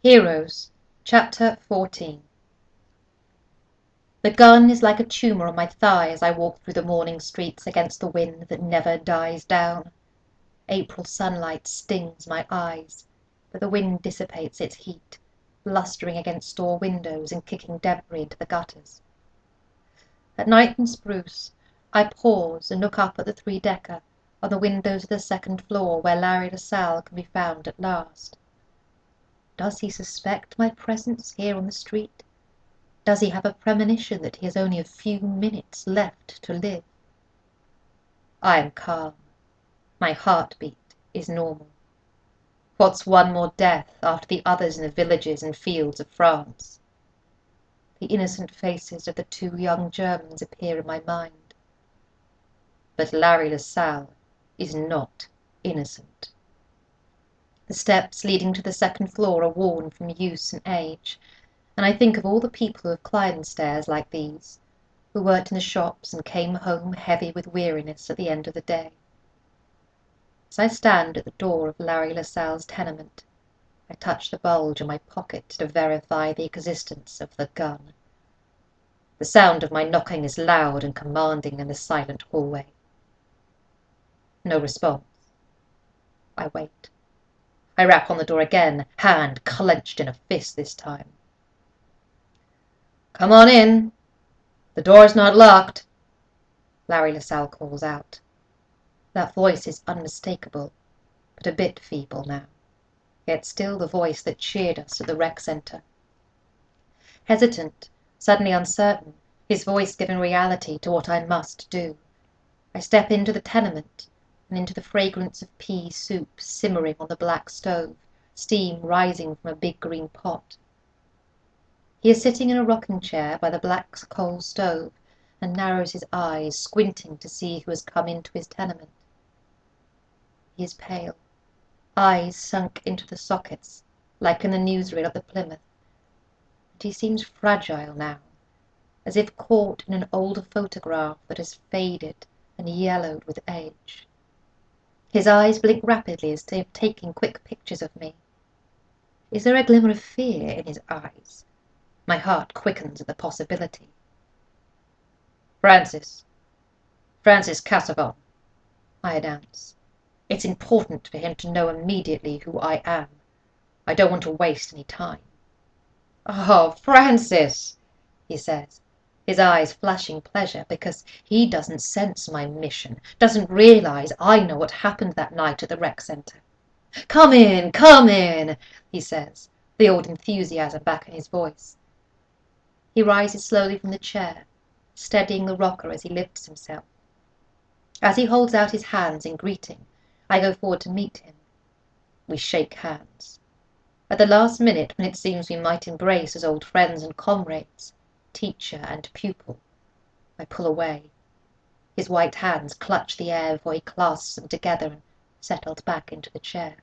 Heroes, Chapter 14. The gun is like a tumour on my thigh as I walk through the morning streets against the wind that never dies down. April sunlight stings my eyes, but the wind dissipates its heat, blustering against store windows and kicking debris into the gutters. At Night and Spruce, I pause and look up at the three-decker on the windows of the second floor where Larry LaSalle can be found at last. Does he suspect my presence here on the street? Does he have a premonition that he has only a few minutes left to live? I am calm. My heartbeat is normal. What's one more death after the others in the villages and fields of France? The innocent faces of the two young Germans appear in my mind. But Larry LaSalle is not innocent. The steps leading to the second floor are worn from use and age, and I think of all the people who have climbed stairs like these, who worked in the shops and came home heavy with weariness at the end of the day. As I stand at the door of Larry LaSalle's tenement, I touch the bulge in my pocket to verify the existence of the gun. The sound of my knocking is loud and commanding in the silent hallway. No response. I wait. I rap on the door again, hand clenched in a fist this time. "Come on in. The door's not locked," Larry LaSalle calls out. That voice is unmistakable, but a bit feeble now, yet still the voice that cheered us at the rec center. Hesitant, suddenly uncertain, his voice giving reality to what I must do, I step into the tenement and into the fragrance of pea soup simmering on the black stove, steam rising from a big green pot. He is sitting in a rocking chair by the black coal stove and narrows his eyes, squinting to see who has come into his tenement. He is pale, eyes sunk into the sockets, like in the newsreel at the Plymouth, and he seems fragile now, as if caught in an older photograph that has faded and yellowed with age. His eyes blink rapidly as if taking quick pictures of me. Is there a glimmer of fear in his eyes? My heart quickens at the possibility. Francis Cassavant," I announce. "It's important for him to know immediately who I am. I don't want to waste any time." "Oh, Francis," he says, his eyes flashing pleasure because he doesn't sense my mission, doesn't realize I know what happened that night at the rec center. Come in," he says, the old enthusiasm back in his voice. He rises slowly from the chair, steadying the rocker as he lifts himself. As he holds out his hands in greeting, I go forward to meet him. We shake hands. At the last minute, when it seems we might embrace as old friends and comrades, teacher and pupil, I pull away. His white hands clutch the air before he clasps them together and settles back into the chair.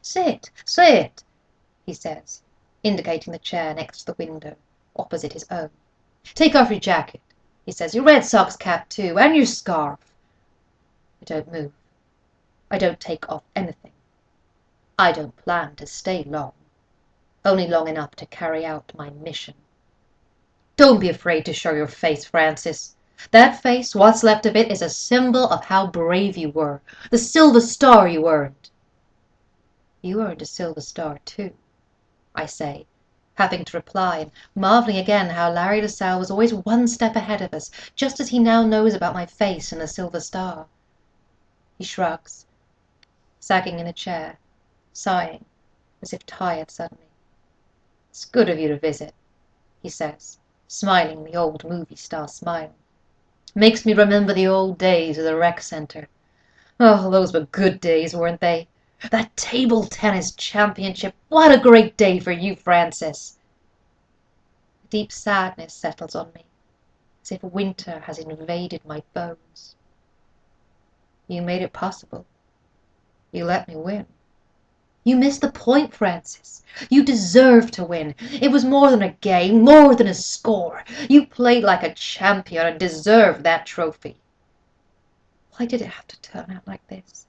Sit, he says, indicating the chair next to the window, opposite his own. "Take off your jacket," he says, "your Red Sox cap too, and your scarf." I don't move. I don't take off anything. I don't plan to stay long, only long enough to carry out my mission. Don't be afraid to show your face, Francis. That face, what's left of it, is a symbol of how brave you were, the Silver Star you earned. You earned a Silver Star too, I say, having to reply and marveling again how Larry LaSalle was always one step ahead of us, just as he now knows about my face and the Silver Star. He shrugs, sagging in a chair, sighing, as if tired suddenly. "It's good of you to visit," he says, smiling the old movie star smile. "Makes me remember the old days of the rec center. Oh, those were good days, weren't they? That table tennis championship, what a great day for you, Francis." A deep sadness settles on me, as if winter has invaded my bones. "You made it possible. You let me win." "You missed the point, Francis. You deserved to win. It was more than a game, more than a score. You played like a champion and deserved that trophy. Why did it have to turn out like this?"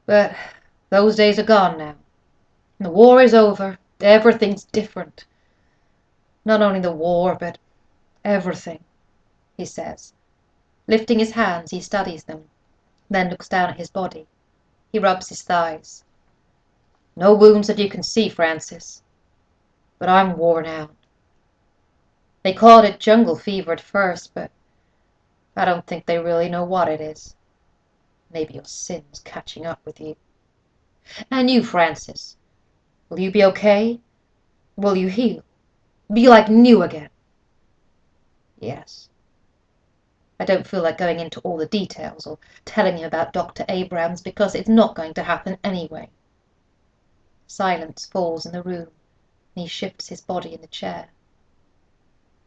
But those days are gone now. The war is over. Everything's different. Not only the war, but everything, he says. Lifting his hands, he studies them, then looks down at his body. He rubs his thighs. No wounds that you can see, Francis. But I'm worn out. They called it jungle fever at first, but I don't think they really know what it is. Maybe your sin's catching up with you. And you, Francis, will you be okay? Will you heal? Be like new again? Yes. I don't feel like going into all the details or telling him about Dr. Abrams because it's not going to happen anyway. Silence falls in the room and he shifts his body in the chair.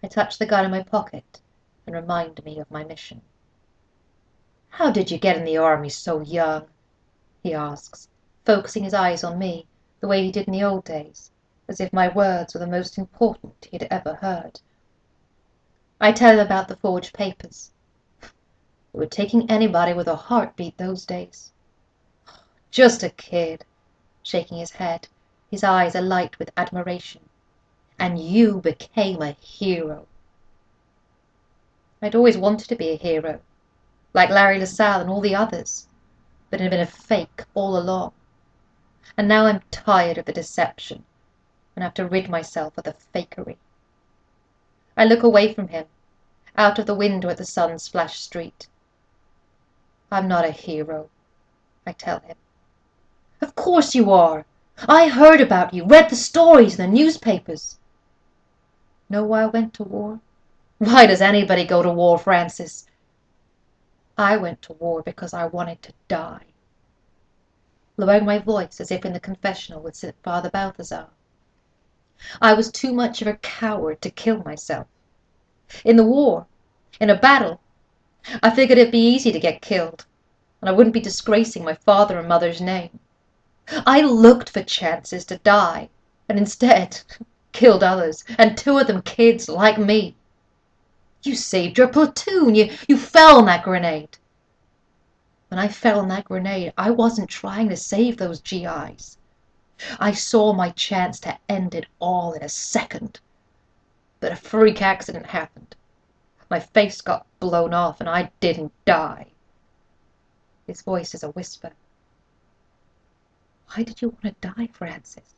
I touch the gun in my pocket and remind me of my mission. How did you get in the army so young? He asks, focusing his eyes on me the way he did in the old days, as if my words were the most important he had ever heard. I tell him about the forged papers. They were taking anybody with a heartbeat those days. Just a kid, shaking his head, his eyes alight with admiration. And you became a hero. I'd always wanted to be a hero, like Larry LaSalle and all the others, but it had been a fake all along. And now I'm tired of the deception and have to rid myself of the fakery. I look away from him, out of the window at the sun-splashed street. I'm not a hero, I tell him. Of course you are. I heard about you, read the stories in the newspapers. Know why I went to war? Why does anybody go to war, Francis? I went to war because I wanted to die. Lowering my voice as if in the confessional with Father Balthazar. I was too much of a coward to kill myself. In the war, in a battle, I figured it'd be easy to get killed, and I wouldn't be disgracing my father and mother's name. I looked for chances to die, and instead killed others, and 2 of them kids like me. You saved your platoon. You fell on that grenade. When I fell on that grenade, I wasn't trying to save those GIs. I saw my chance to end it all in a second. But a freak accident happened. My face got blown off and I didn't die. His voice is a whisper. Why did you want to die, Francis?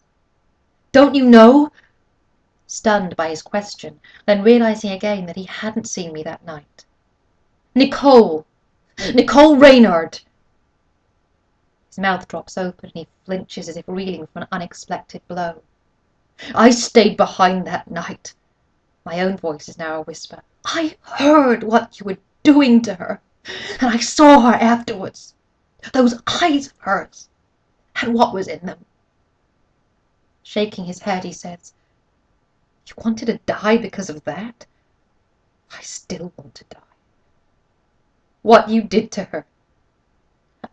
Don't you know? Stunned by his question, then realizing again that he hadn't seen me that night. Nicole Reynard! His mouth drops open and he flinches as if reeling from an unexpected blow. I stayed behind that night. My own voice is now a whisper. I heard what you were doing to her, and I saw her afterwards. Those eyes of hers, and what was in them. Shaking his head, he says, You wanted to die because of that? I still want to die. What you did to her.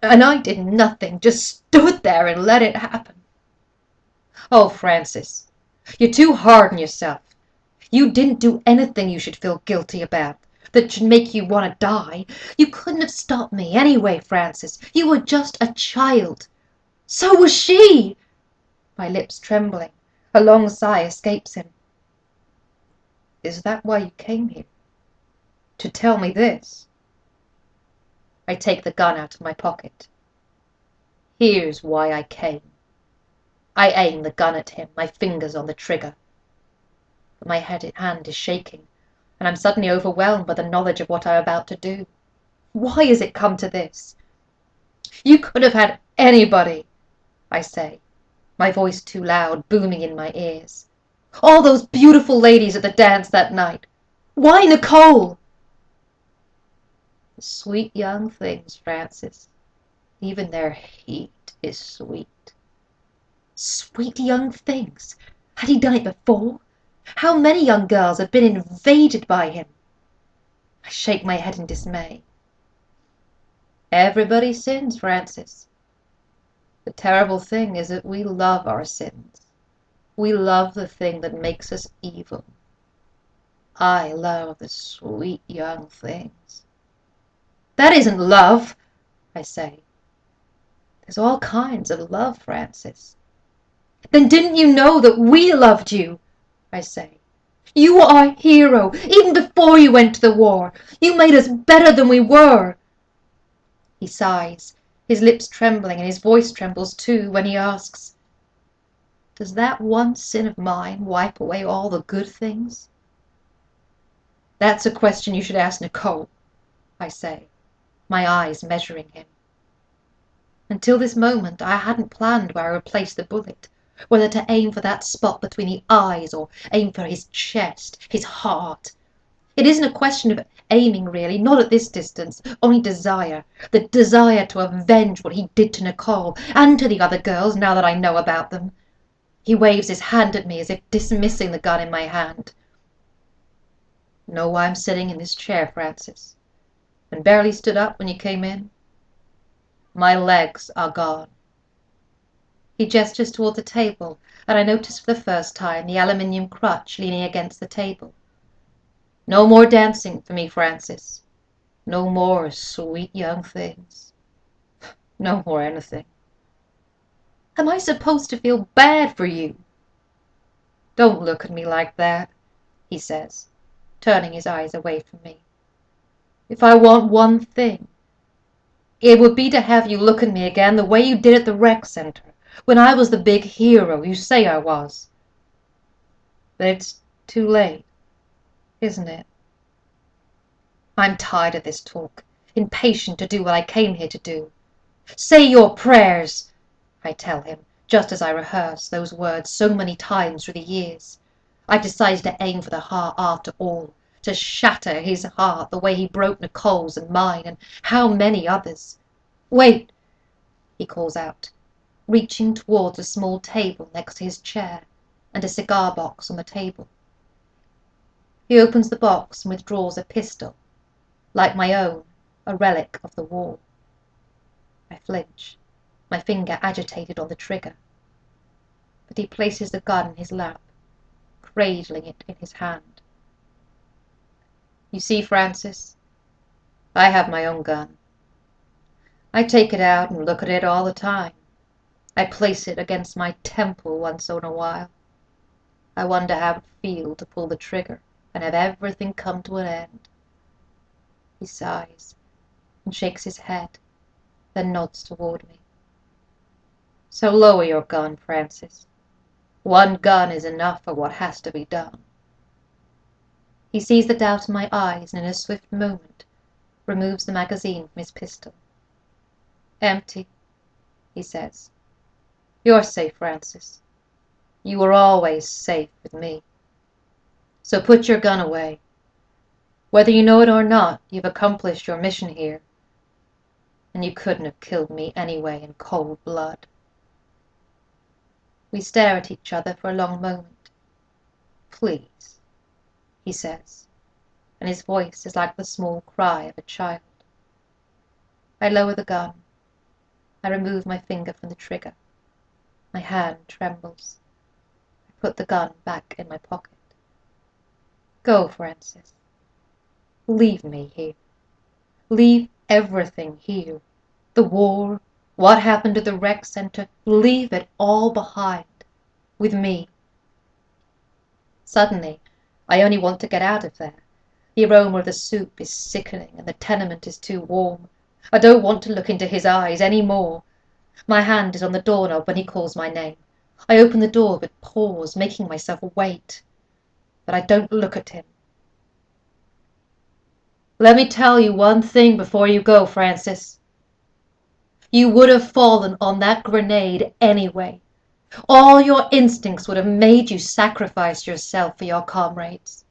And I did nothing, just stood there and let it happen. Oh, Francis, you're too hard on yourself. You didn't do anything you should feel guilty about, that should make you want to die. You couldn't have stopped me anyway, Francis. You were just a child. So was she. My lips trembling, a long sigh escapes him. Is that why you came here? To tell me this? I take the gun out of my pocket. Here's why I came. I aim the gun at him, my fingers on the trigger. But my hand is shaking, and I'm suddenly overwhelmed by the knowledge of what I'm about to do. Why has it come to this? You could have had anybody, I say, my voice too loud, booming in my ears. All those beautiful ladies at the dance that night. Why Nicole? The sweet young things, Francis. Even their heat is sweet. Sweet young things. Had he done it before? How many young girls have been invaded by him? I shake my head in dismay. Everybody sins, Francis. The terrible thing is that we love our sins. We love the thing that makes us evil. I love the sweet young things. That isn't love, I say. There's all kinds of love, Francis. Then didn't you know that we loved you? I say. You were our hero, even before you went to the war. You made us better than we were. He sighs, his lips trembling, and his voice trembles too, when he asks, does that one sin of mine wipe away all the good things? That's a question you should ask Nicole, I say, my eyes measuring him. Until this moment I hadn't planned where I would place the bullet, whether to aim for that spot between the eyes or aim for his chest, his heart. It isn't a question of aiming really, not at this distance, only desire, the desire to avenge what he did to Nicole and to the other girls now that I know about them. He waves his hand at me as if dismissing the gun in my hand. Know why I'm sitting in this chair, Francis, and barely stood up when you came in? My legs are gone. He gestures toward the table, and I notice for the first time the aluminium crutch leaning against the table. No more dancing for me, Francis. No more sweet young things. No more anything. Am I supposed to feel bad for you? Don't look at me like that, he says, turning his eyes away from me. If I want one thing, it would be to have you look at me again the way you did at the rec center, when I was the big hero you say I was. But it's too late, isn't it? I'm tired of this talk, impatient to do what I came here to do. Say your prayers, I tell him, just as I rehearse those words so many times through the years. I've decided to aim for the heart after all, to shatter his heart the way he broke Nicole's and mine and how many others. Wait, he calls out, reaching towards a small table next to his chair and a cigar box on the table. He opens the box and withdraws a pistol, like my own, a relic of the war. I flinch, my finger agitated on the trigger. But he places the gun in his lap, cradling it in his hand. You see, Francis, I have my own gun. I take it out and look at it all the time. I place it against my temple once in a while. I wonder how it would feel to pull the trigger and have everything come to an end. He sighs and shakes his head, then nods toward me. So lower your gun, Francis. One gun is enough for what has to be done. He sees the doubt in my eyes and in a swift moment removes the magazine from his pistol. Empty, he says. You're safe, Francis. You were always safe with me. So put your gun away. Whether you know it or not, you've accomplished your mission here. And you couldn't have killed me anyway in cold blood. We stare at each other for a long moment. Please, he says, and his voice is like the small cry of a child. I lower the gun. I remove my finger from the trigger. My hand trembles. I put the gun back in my pocket. Go, Francis. Leave me here. Leave everything here. The war, what happened at the rec center, leave it all behind. With me. Suddenly, I only want to get out of there. The aroma of the soup is sickening and the tenement is too warm. I don't want to look into his eyes any more. My hand is on the doorknob when he calls my name. I open the door but pause, making myself wait. But I don't look at him. Let me tell you one thing before you go, Francis. You would have fallen on that grenade anyway. All your instincts would have made you sacrifice yourself for your comrades.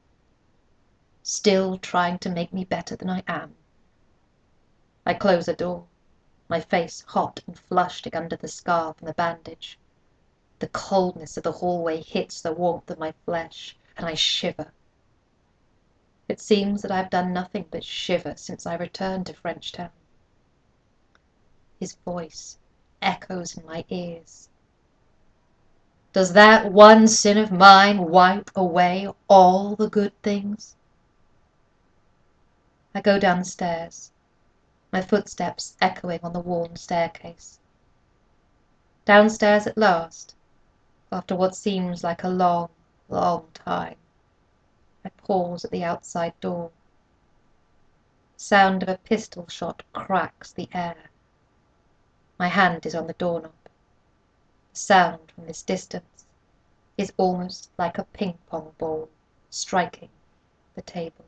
Still trying to make me better than I am. I close the door, my face hot and flushed under the scarf and the bandage. The coldness of the hallway hits the warmth of my flesh, and I shiver. It seems that I've done nothing but shiver since I returned to Frenchtown. His voice echoes in my ears. Does that one sin of mine wipe away all the good things? I go down the stairs, my footsteps echoing on the worn staircase. Downstairs at last, After what seems like a long, long time, I pause at the outside door. The sound of a pistol shot cracks the air. My hand is on the doorknob. The sound from this distance is almost like a ping-pong ball striking the table.